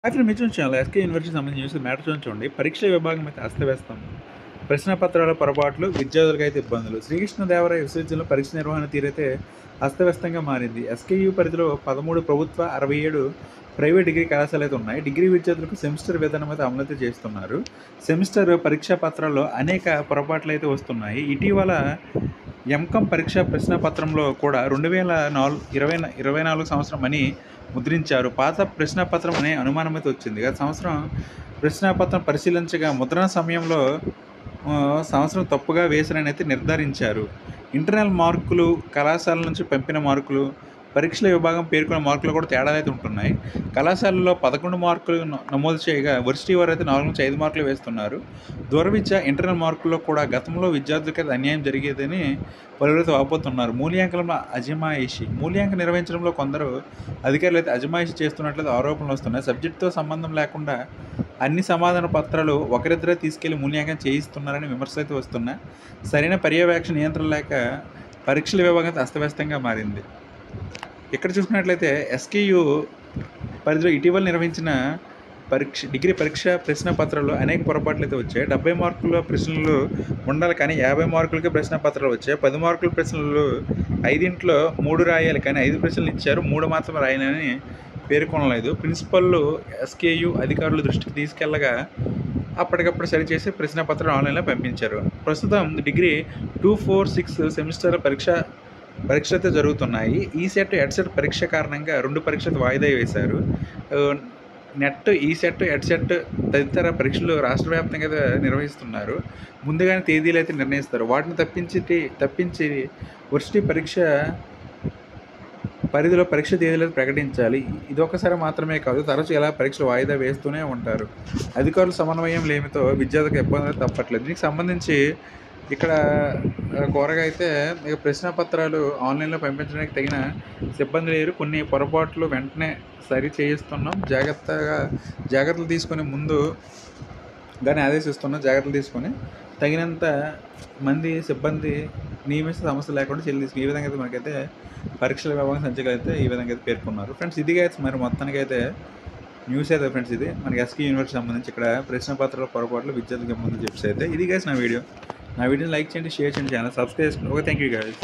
అక్కడ మీరు చూపించాలి ఎస్కే యూనివర్సిటీకి సంబంధించి న్యూస్ మ్యాటర్ చూడండి. పరీక్షల విభాగం అయితే అస్తవ్యస్తం. ప్రశ్నపత్రాల పొరపాట్లు, విద్యార్థులకైతే ఇబ్బందులు. శ్రీకృష్ణదేవరాయ విశ్వవిద్యాలయంలో పరీక్ష నిర్వహణ తీరైతే అస్తవ్యస్తంగా మారింది. ఎస్కేయు పరిధిలో 13 ప్రభుత్వ, 67 ప్రైవేట్ డిగ్రీ కళాశాలలు అయితే ఉన్నాయి. డిగ్రీ విద్యార్థులకు సెమిస్టర్ విధానం అయితే అమలైతే చేస్తున్నారు. సెమిస్టర్ పరీక్షా పత్రాల్లో అనేక పొరపాట్లు అయితే వస్తున్నాయి. ఇటీవల ఎంకామ్ పరీక్ష ప్రశ్నపత్రంలో కూడా 2024 సంవత్సరం అని ముద్రించారు. పాత ప్రశ్నపత్రం అనే అనుమానం అయితే వచ్చింది. గత సంవత్సరం ప్రశ్నపత్రం పరిశీలించగా ముద్రణ సమయంలో సంవత్సరం తప్పుగా వేశారని అయితే నిర్ధారించారు. ఇంటర్నల్ మార్కులు, కళాశాల నుంచి పంపిన మార్కులు, పరీక్షల విభాగం పేర్కొన్న మార్కులు కూడా తేడాలు అయితే ఉంటున్నాయి. కళాశాలలో 11 మార్కులు నమోదు చేయగా వర్సిటీ వారు అయితే 4 నుంచి 5 మార్కులు వేస్తున్నారు. దూర విద్య ఇంటర్నల్ మార్కుల్లో కూడా గతంలో విద్యార్థులకి అన్యాయం జరిగేదని పలువురైతే వాపోతున్నారు. మూల్యాంకనంలో అజమాయిషీ. మూల్యాంకనం నిర్వహించడంలో కొందరు అధికారులు అయితే అజమాయిషీ చేస్తున్నట్లయితే ఆరోపణలు వస్తున్నాయి. సబ్జెక్టుతో సంబంధం లేకుండా అన్ని సమాధాన పత్రాలు ఒకరిద్దరే తీసుకెళ్లి మూల్యాంకనం చేయిస్తున్నారని విమర్శలు అయితే వస్తున్నాయి. సరైన పర్యవేక్షణ నియంత్రణ లేక పరీక్షల విభాగం అస్తవ్యస్తంగా మారింది. ఇక్కడ చూసుకున్నట్లయితే ఎస్కేయు పరిధిలో ఇటీవల నిర్వహించిన డిగ్రీ పరీక్ష ప్రశ్న పత్రాల్లో అనేక పొరపాట్లు అయితే వచ్చాయి. 70 మార్కుల ప్రశ్నలు ఉండాలి కానీ 50 మార్కులకే ప్రశ్న పత్రాలు వచ్చాయి. 10 మార్కుల ప్రశ్నలు 5 3 రాయాలి కానీ 5 ప్రశ్నలు ఇచ్చారు, 3 మాత్రం రాయాలని పేర్కొనలేదు. ప్రిన్సిపల్లు ఎస్కేయు అధికారుల దృష్టికి తీసుకెళ్లగా అప్పటికప్పుడు సరిచేసి ప్రశ్నపత్రం ఆన్లైన్లో పంపించారు. ప్రస్తుతం డిగ్రీ 2, 4, 6 సెమిస్టర్ల పరీక్షలు అయితే జరుగుతున్నాయి. ఈసెట్, ఎడ్సెట్ పరీక్ష కారణంగా 2 పరీక్షలు వాయిదా వేశారు. నెట్, ఈసెట్, ఎడ్సెట్ తదితర పరీక్షలు రాష్ట్ర వ్యాప్తంగా అయితే నిర్వహిస్తున్నారు. ముందుగానే తేదీలు అయితే నిర్ణయిస్తారు. వాటిని తప్పించి వర్సిటీ పరీక్ష పరిధిలో పరీక్ష తేదీలు ప్రకటించాలి. ఇదొకసారి మాత్రమే కాదు, తరచూ ఇలా పరీక్షలు వాయిదా వేస్తూనే ఉంటారు. అధికారుల సమన్వయం లేమితో విద్యార్థులకు ఇబ్బందులు తప్పట్లేదు. దీనికి సంబంధించి ఇక్కడ కోరగా అయితే ఇక ప్రశ్నపత్రాలు ఆన్లైన్లో పంపించడానికి తగిన సిబ్బంది లేరు. కొన్ని పొరపాట్లు వెంటనే సరి చేయిస్తున్నాం. జాగ్రత్తలు తీసుకొని ముందు దాన్ని ఆదేశిస్తున్నాం. జాగ్రత్తలు తీసుకొని తగినంత మంది సిబ్బంది నియమిస్తే సమస్య లేకుండా చెల్లిస్తుంది. ఈ విధంగా అయితే మనకైతే పరీక్షల విభాగం సంచికలు అయితే ఈ విధంగా అయితే పేర్కొన్నారు. ఫ్రెండ్స్, ఇదిగా అయితే మరి మొత్తానికి అయితే న్యూస్ అయితే ఫ్రెండ్స్, ఇది మనకి ఎస్కే యూనివర్సిటీ సంబంధించి ఇక్కడ ప్రశ్నపత్రాల పొరపాట్లు విద్యార్థులకు ముందు చెప్పేసి అయితే ఇది గైస్ నా వీడియోని లైక్ చేయండి, షేర్ చేయండి, ఛానల్ సబ్స్క్రైబ్ చేసుకోండి. Okay, thank you guys.